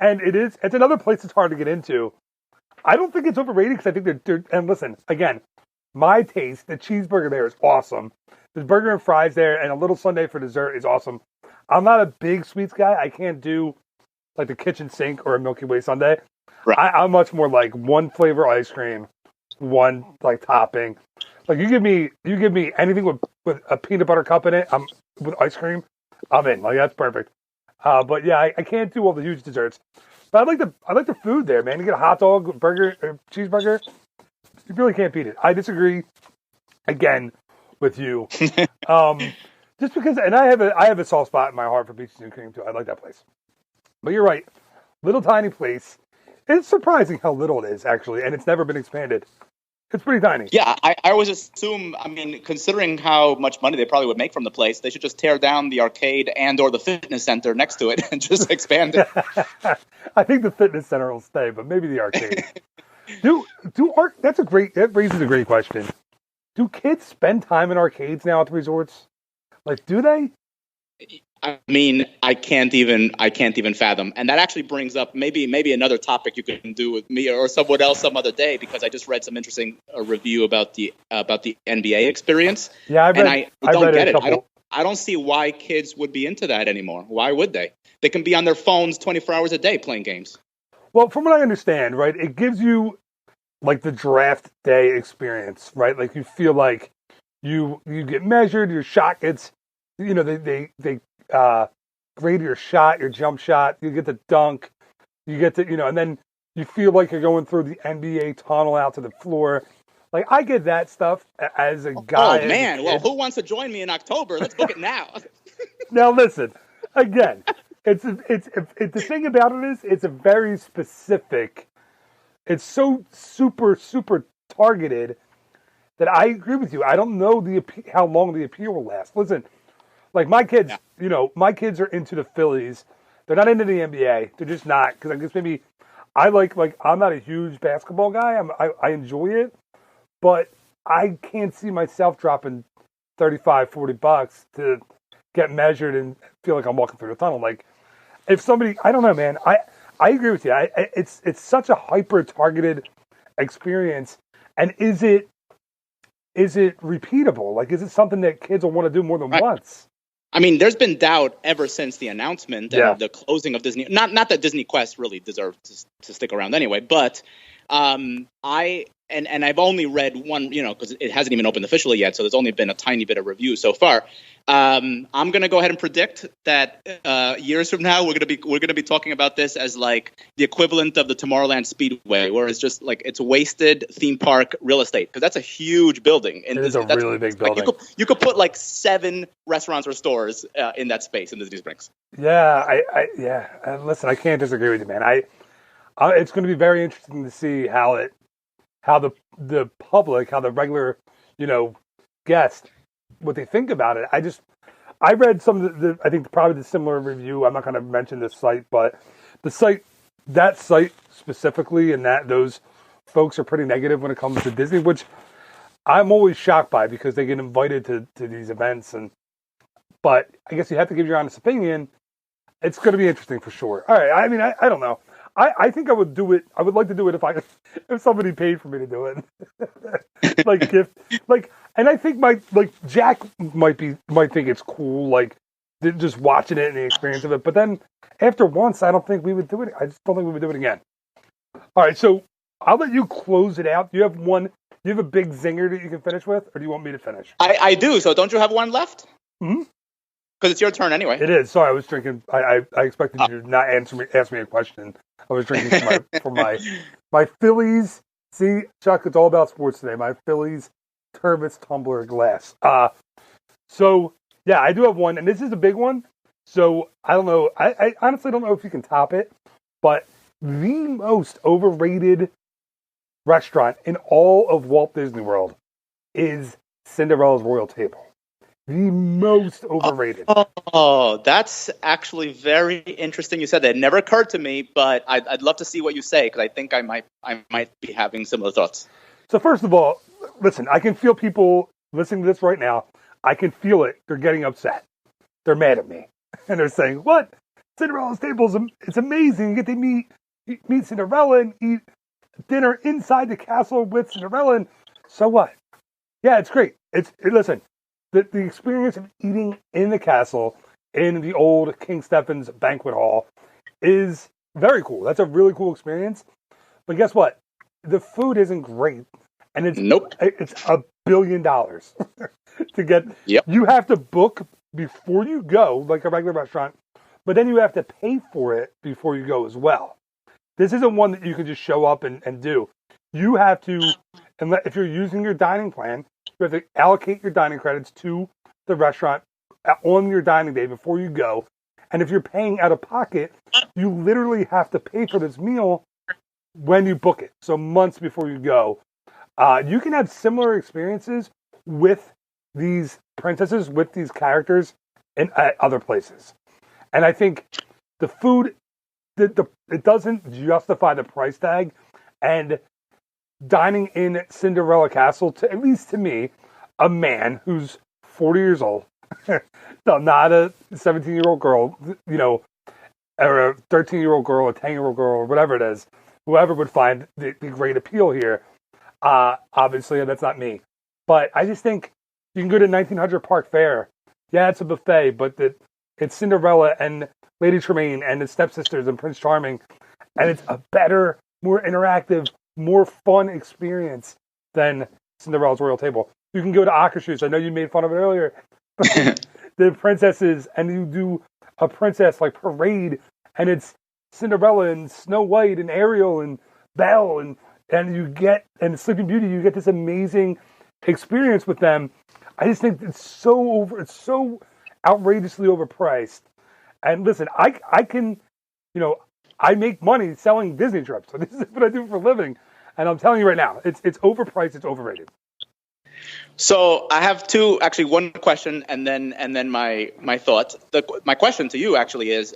And it's another place that's hard to get into. I don't think it's overrated because I think they're, and listen, again, my taste, the cheeseburger there is awesome. The burger and fries there and a little sundae for dessert is awesome. I'm not a big sweets guy. I can't do like the kitchen sink or a Milky Way sundae. Right. I'm much more like one flavor ice cream, one like topping. Like you give me anything with a peanut butter cup in it, with ice cream, I'm in. Like that's perfect. But yeah, I can't do all the huge desserts. But I like the food there, man. You get a hot dog, burger, or cheeseburger. You really can't beat it. I disagree again with you. Just because, and I have a soft spot in my heart for Beaches and Cream too. I like that place. But you're right, little tiny place. It's surprising how little it is actually, and it's never been expanded. It's pretty tiny. Yeah, I always assume, considering how much money they probably would make from the place, they should just tear down the arcade and or the fitness center next to it and just expand it. I think the fitness center will stay, but maybe the arcade. That raises a great question. Do kids spend time in arcades now at the resorts? Like, do they? I can't even fathom. And that actually brings up maybe another topic you can do with me or someone else some other day, because I just read some interesting review about the NBA experience. Yeah, I don't get it. I don't see why kids would be into that anymore. Why would they? They can be on their phones 24 hours a day playing games. Well, from what I understand, right, it gives you like the draft day experience, right? Like you feel like you get measured, your shot gets, they grade your shot, your jump shot, you get the dunk, you get to, and then you feel like you're going through the NBA tunnel out to the floor. Like I get that stuff as a guy. Oh man, well, who wants to join me in October? Let's book it now. Now listen, again, it's the thing about it is it's a very specific. It's so super targeted that I agree with you. I don't know how long the appeal will last. Listen, Like my kids, my kids are into the Phillies. They're not into the NBA. They're just not, because I guess maybe I like I'm not a huge basketball guy. I enjoy it, but I can't see myself dropping $35-$40 to get measured and feel like I'm walking through the tunnel. Like if somebody, I don't know, man. I agree with you. It's such a hyper targeted experience, and is it repeatable? Like, is it something that kids will want to do more than once? I mean, there's been doubt ever since the announcement and the closing of Disney. Not that Disney Quest really deserves to stick around anyway, but I've only read one, because it hasn't even opened officially yet, so there's only been a tiny bit of review so far. I'm going to go ahead and predict that years from now we're going to be talking about this as like the equivalent of the Tomorrowland Speedway, where it's just like it's wasted theme park real estate, because that's a huge building. And it is a really big building. Like you could put like 7 restaurants or stores in that space in Disney Springs. Yeah, listen, I can't disagree with you, man. It's going to be very interesting to see how the public, how the regular, guest, what they think about it. I read some of the I think probably the similar review. I'm not going to mention this site, but that site specifically, and those folks are pretty negative when it comes to Disney, which I'm always shocked by, because they get invited to these events. But I guess you have to give your honest opinion. It's going to be interesting for sure. All right. I mean, I don't know. I think I would do it. I would like to do it if somebody paid for me to do it. And I think Jack might think it's cool, like just watching it and the experience of it. But then after once, I don't think we would do it. I just don't think we would do it again. All right, so I'll let you close it out. Do you have a big zinger that you can finish with, or do you want me to finish? I do. So don't you have one left? Mm-hmm. Because it's your turn anyway. It is. Sorry, I was drinking. I expected you to not ask me a question. I was drinking for my Phillies. See, Chuck, it's all about sports today. My Phillies Turbot's tumbler glass. So yeah, I do have one, and this is a big one. So I don't know. I honestly don't know if you can top it, but the most overrated restaurant in all of Walt Disney World is Cinderella's Royal Table. The most overrated. Oh, that's actually very interesting. You said that. It never occurred to me, but I'd love to see what you say, because I think I might be having similar thoughts. So first of all, listen, I can feel people listening to this right now. I can feel it. They're getting upset. They're mad at me. And they're saying, what? Cinderella's Table, it's amazing. You get to meet Cinderella and eat dinner inside the castle with Cinderella. And so what? Yeah, it's great. Listen. The experience of eating in the castle in the old King Stephen's banquet hall is very cool. That's a really cool experience. But guess what? The food isn't great, and it's $1 billion to get. Yep. You have to book before you go, like a regular restaurant, but then you have to pay for it before you go as well. This isn't one that you can just show up and do. You have to, if you're using your dining plan, you have to allocate your dining credits to the restaurant on your dining day before you go. And if you're paying out of pocket, you literally have to pay for this meal when you book it. So months before you go. You can have similar experiences with these princesses, with these characters at other places. And I think the food, it doesn't justify the price tag. And dining in Cinderella Castle, at least to me, a man who's 40 years old, no, not a 17-year-old girl, or a 13-year-old girl, a 10-year-old girl, or whatever it is, whoever would find the great appeal here. Obviously, that's not me. But I just think you can go to 1900 Park Fair. Yeah, it's a buffet, but it's Cinderella and Lady Tremaine and the stepsisters and Prince Charming, and it's a better, more interactive, more fun experience than Cinderella's Royal Table. You can go to Akershus. I know you made fun of it earlier. The princesses, and you do a princess like parade, and it's Cinderella and Snow White and Ariel and Belle and Sleeping Beauty. You get this amazing experience with them. I just think it's so outrageously overpriced. And listen, I can, I make money selling Disney trips. So this is what I do for a living. And I'm telling you right now, it's overpriced, it's overrated. So I have two, actually, one question and then my thoughts. My question to you actually is,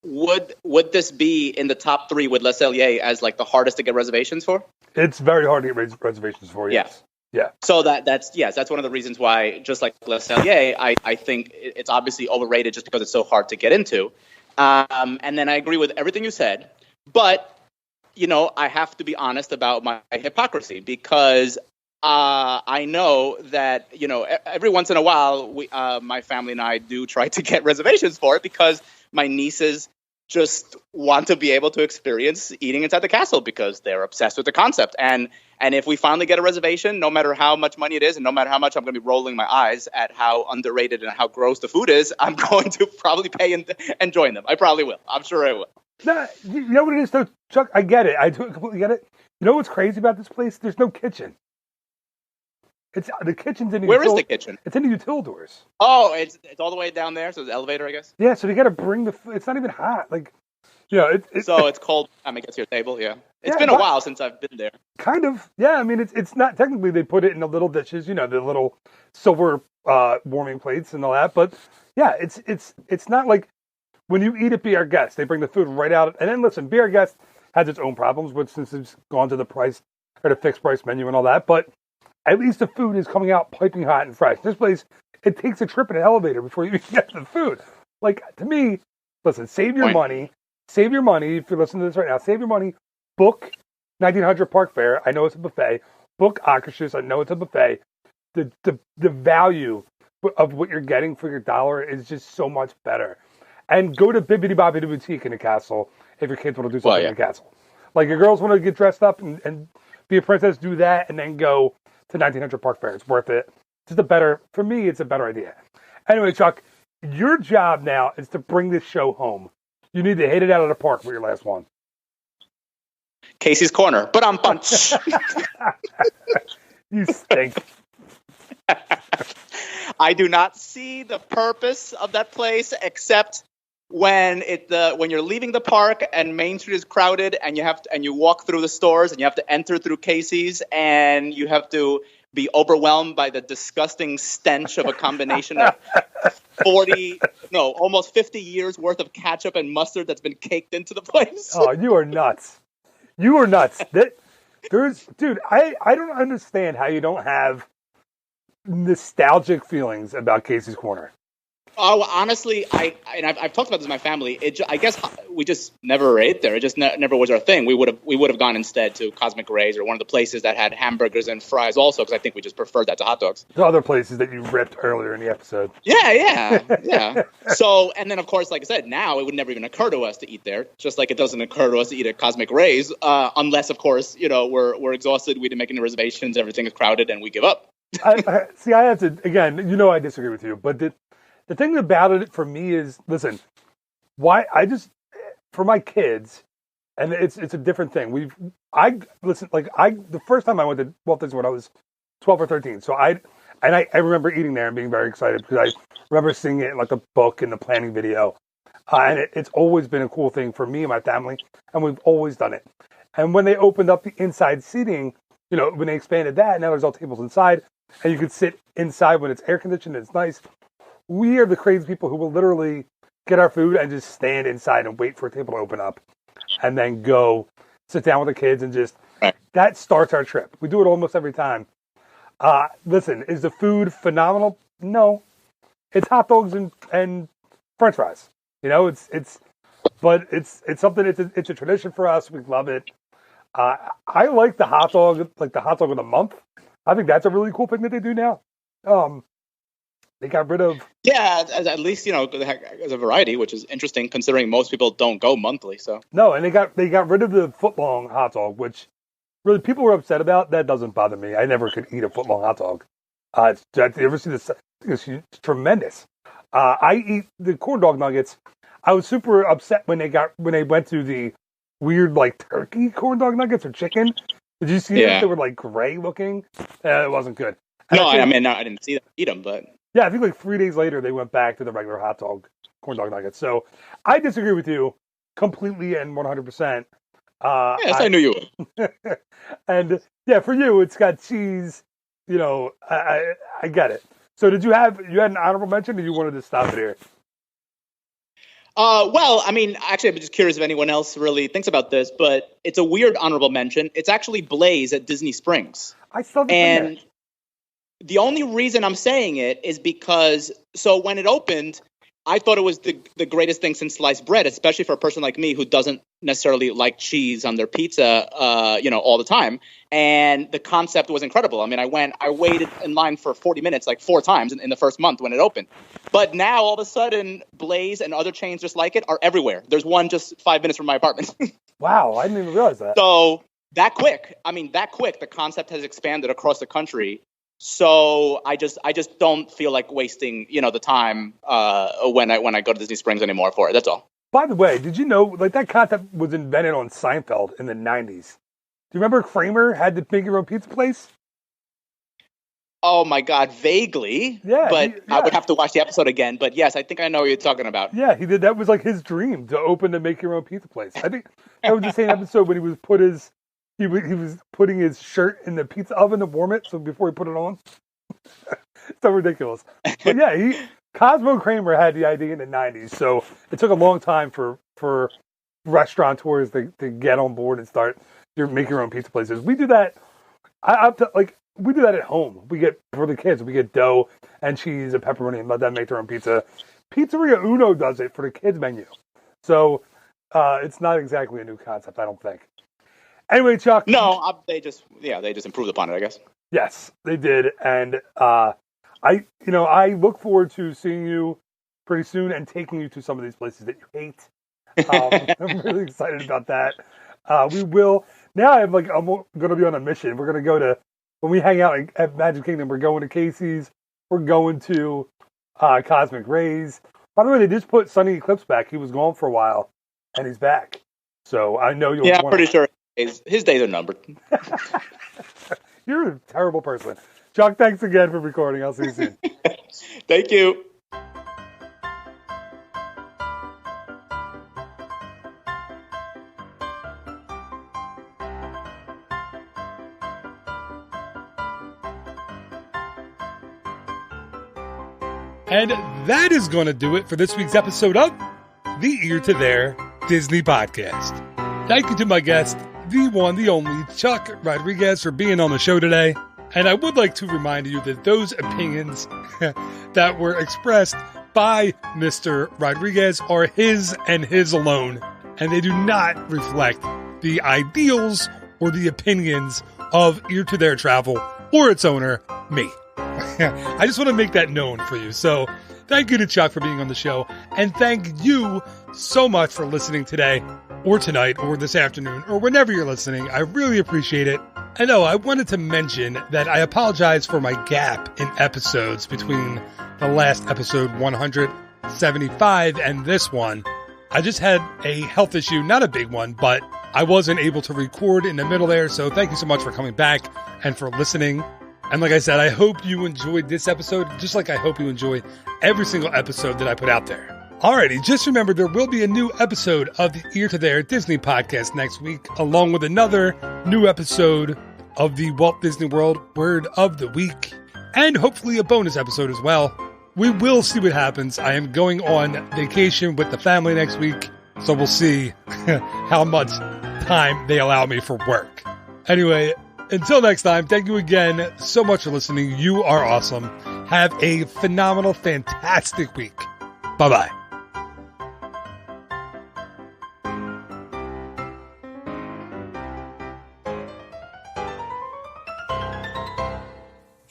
would this be in the top three with Le Cellier as like the hardest to get reservations for? It's very hard to get reservations for, Yeah. yes. Yeah. So that's one of the reasons why, just like Le Cellier, I think it's obviously overrated just because it's so hard to get into. And then I agree with everything you said, but I have to be honest about my hypocrisy because I know that every once in a while my family and I do try to get reservations for it because my nieces just want to be able to experience eating inside the castle because they're obsessed with the concept. And if we finally get a reservation, no matter how much money it is and no matter how much I'm going to be rolling my eyes at how underrated and how gross the food is, I'm going to probably pay and join them. I probably will. I'm sure I will. No, you know what it is, though, Chuck? I get it. I completely get it. You know what's crazy about this place? There's no kitchen. The kitchen's in the Where is the kitchen? It's in the utilidors. Oh, it's all the way down there, so the elevator, I guess. Yeah, so you got to bring the food. It's not even hot. Like, so it's cold when it gets to your table. Yeah, it's been a while since I've been there. Kind of. Yeah, I mean, it's not technically. They put it in the little dishes, the little silver warming plates and all that. But yeah, it's not like when you eat at Be Our Guest, they bring the food right out. And then listen, Be Our Guest has its own problems, which since it's gone to the price or the fixed price menu and all that, but at least the food is coming out piping hot and fresh. This place, it takes a trip in an elevator before you even get to the food. Like, to me, listen, save your money. Save your money. If you're listening to this right now, save your money. Book 1900 Park Fair. I know it's a buffet. Book Akershus. I know it's a buffet. The value of what you're getting for your dollar is just so much better. And go to Bibbidi Bobbidi Boutique in the castle if your kids want to do something in the castle. Like, your girls want to get dressed up and be a princess, do that, and then go to 1900 Park Fair. It's worth it. For me, it's a better idea. Anyway, Chuck, your job now is to bring this show home. You need to hit it out of the park for your last one. Casey's Corner, but I'm punch. You stink. I do not see the purpose of that place except when you're leaving the park and Main Street is crowded and you walk through the stores and you have to enter through Casey's and you have to be overwhelmed by the disgusting stench of a combination of almost 50 years worth of ketchup and mustard that's been caked into the place. Oh, you are nuts. You are nuts. Dude, I don't understand how you don't have nostalgic feelings about Casey's Corner. Oh, honestly, I've talked about this with my family. I guess we just never ate there. It just never was our thing. We would have gone instead to Cosmic Rays or one of the places that had hamburgers and fries also, because I think we just preferred that to hot dogs. The other places that you ripped earlier in the episode. Yeah. So, and then of course, like I said, now it would never even occur to us to eat there, just like it doesn't occur to us to eat at Cosmic Rays, unless of course we're exhausted, we didn't make any reservations, everything is crowded, and we give up. I have to again. I disagree with you, but the thing about it for me is, listen, for my kids, and it's a different thing. The first time I went to Walt Disney World, I was 12 or 13. So I remember eating there and being very excited because I remember seeing it in like the book and the planning video. And it's always been a cool thing for me and my family, and we've always done it. And when they opened up the inside seating, when they expanded that, now there's all tables inside, and you could sit inside when it's air conditioned and it's nice. We are the crazy people who will literally get our food and just stand inside and wait for a table to open up and then go sit down with the kids and that starts our trip. We do it almost every time. Listen, is the food phenomenal? No. It's hot dogs and French fries. It's something, it's a tradition for us. We love it. I like the hot dog of the month. I think that's a really cool thing that they do now. They got rid of... Yeah, at least, as a variety, which is interesting considering most people don't go monthly, so... No, and they got rid of the foot-long hot dog, which really people were upset about. That doesn't bother me. I never could eat a foot-long hot dog. You ever see this? It's tremendous. I eat the corn dog nuggets. I was super upset when they went to the weird, turkey corn dog nuggets or chicken. Did you see them? They were, gray looking. It wasn't good. No, I didn't see them eat them, but... Yeah, I think 3 days later they went back to the regular hot dog, corn dog nuggets. So I disagree with you completely and 100%. Yes, I knew you would. And yeah, for you, it's got cheese, I get it. So you had an honorable mention, or you wanted to stop it here? Well, I mean, actually, I'm just curious if anyone else really thinks about this, but it's a weird honorable mention. It's actually Blaze at Disney Springs. I saw the And the only reason I'm saying it is because, so when it opened, I thought it was the greatest thing since sliced bread, especially for a person like me who doesn't necessarily like cheese on their pizza, all the time. And the concept was incredible. I mean, I waited in line for 40 minutes, like 4 times in the first month when it opened. But now all of a sudden, Blaze and other chains just like it are everywhere. There's one just 5 minutes from my apartment. Wow, I didn't even realize that. So that quick, the concept has expanded across the country. So I just don't feel like wasting, the time when I go to Disney Springs anymore for it. That's all. By the way, did you know that concept was invented on Seinfeld in the 90s? Do you remember Kramer had the make your own pizza place? Oh my God, vaguely. Yeah, but I would have to watch the episode again. But yes, I think I know what you're talking about. Yeah, he did. That was like his dream to open the make your own pizza place. I think that was the same episode when he was putting his shirt in the pizza oven to warm it. So before he put it on, so ridiculous. But yeah, Cosmo Kramer had the idea in the 90s. So it took a long time for restaurateurs to get on board and start make your own pizza places. We do that. We do that at home. For the kids, we get dough and cheese and pepperoni and let them make their own pizza. Pizzeria Uno does it for the kids menu. So it's not exactly a new concept, I don't think. Anyway, Chuck. No, they just improved upon it, I guess. Yes, they did. And I look forward to seeing you pretty soon and taking you to some of these places that you hate. I'm really excited about that. We will. Now I'm going to be on a mission. We're going to go to, when we hang out at Magic Kingdom, we're going to Casey's. We're going to Cosmic Rays. By the way, they just put Sunny Eclipse back. He was gone for a while, and he's back. So I know you'll. Yeah, I'm pretty sure his days are numbered. You're a terrible person. Chuck, thanks again for recording. I'll see you soon. Thank you. And that is going to do it for this week's episode of the Ear to There Disney Podcast. Thank you to my guest, the one, the only, Chuck Rodriguez, for being on the show today. And I would like to remind you that those opinions that were expressed by Mr. Rodriguez are his and his alone, and they do not reflect the ideals or the opinions of Ear to There Travel or its owner, me. I just want to make that known for you. So thank you to Chuck for being on the show. And thank you so much for listening today or tonight or this afternoon or whenever you're listening. I really appreciate it. I know I wanted to mention that I apologize for my gap in episodes between the last episode 175 and this one. I just had a health issue, not a big one, but I wasn't able to record in the middle there. So thank you so much for coming back and for listening. And like I said, I hope you enjoyed this episode, just like I hope you enjoy every single episode that I put out there. Alrighty, just remember there will be a new episode of the Ear to There Disney Podcast next week, along with another new episode of the Walt Disney World Word of the Week, and hopefully a bonus episode as well. We will see what happens. I am going on vacation with the family next week, so we'll see how much time they allow me for work. Anyway, until next time, thank you again so much for listening. You are awesome. Have a phenomenal, fantastic week. Bye-bye.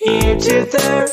Ear to there.